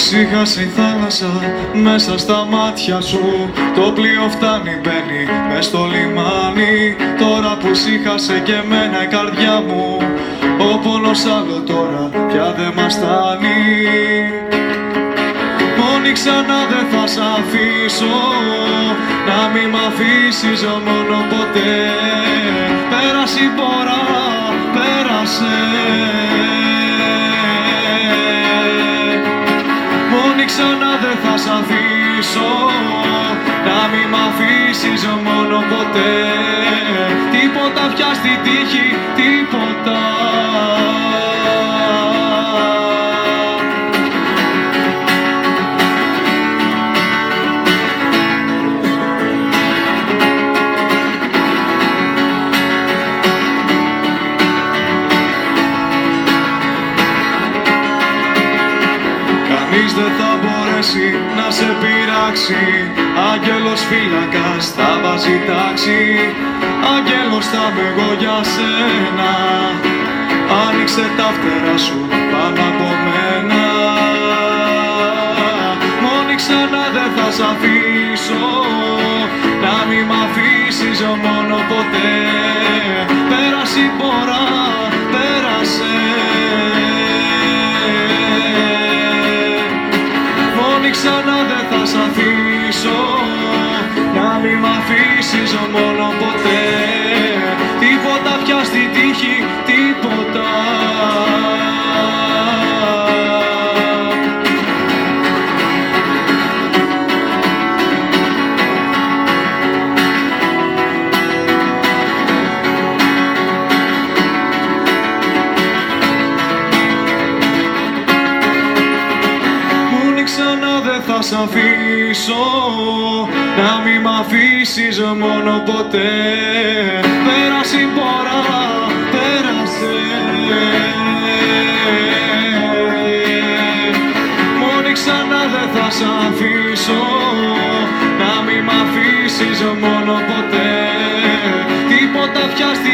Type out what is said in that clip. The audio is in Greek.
Ξύχασε η θάλασσα μέσα στα μάτια σου. Το πλοίο φτάνει, μπαίνει μες στο λιμάνι. Τώρα που ξύχασε και εμένα η καρδιά μου, ο πόνος άλλο τώρα πια δεν μας φτάνει. Μόνη ξανά δεν θα σ' αφήσω, να μη μ' αφήσεις μόνο ποτέ. Πέρασε η πόρα, πέρασε. Μόνη ξανά δεν θα σ' αφήσω, να μη μ' αφήσεις μόνο ποτέ. Τίποτα πια στη τύχη, τίποτα. Κανείς δεν θα μπορέσει να σε πειράξει. Άγγελος φύλακας θα βάζει τάξη. Άγγελος θα είμαι εγώ για σένα. Άνοιξε τα φτερά σου πάνω από μένα. Μόνη ξανά δεν θα σ' αφήσω, να μη μ' αφήσεις μόνο ποτέ. Πέρασε η πόρα, πέρασε. Ξανά δεν θα σ' αφήσω, να μη μ' αφήσεις μόνο ποτέ. Τίποτα πια στη τύχη, τίποτα. Θα σ' αφήσω, να μη μ' αφήσεις μόνο ποτέ. Πέρασε η πόρα, πέρασε. Μόνη ξανά δεν θα σ' αφήσω, να μη μ' αφήσεις μόνο ποτέ. Τίποτα πια στη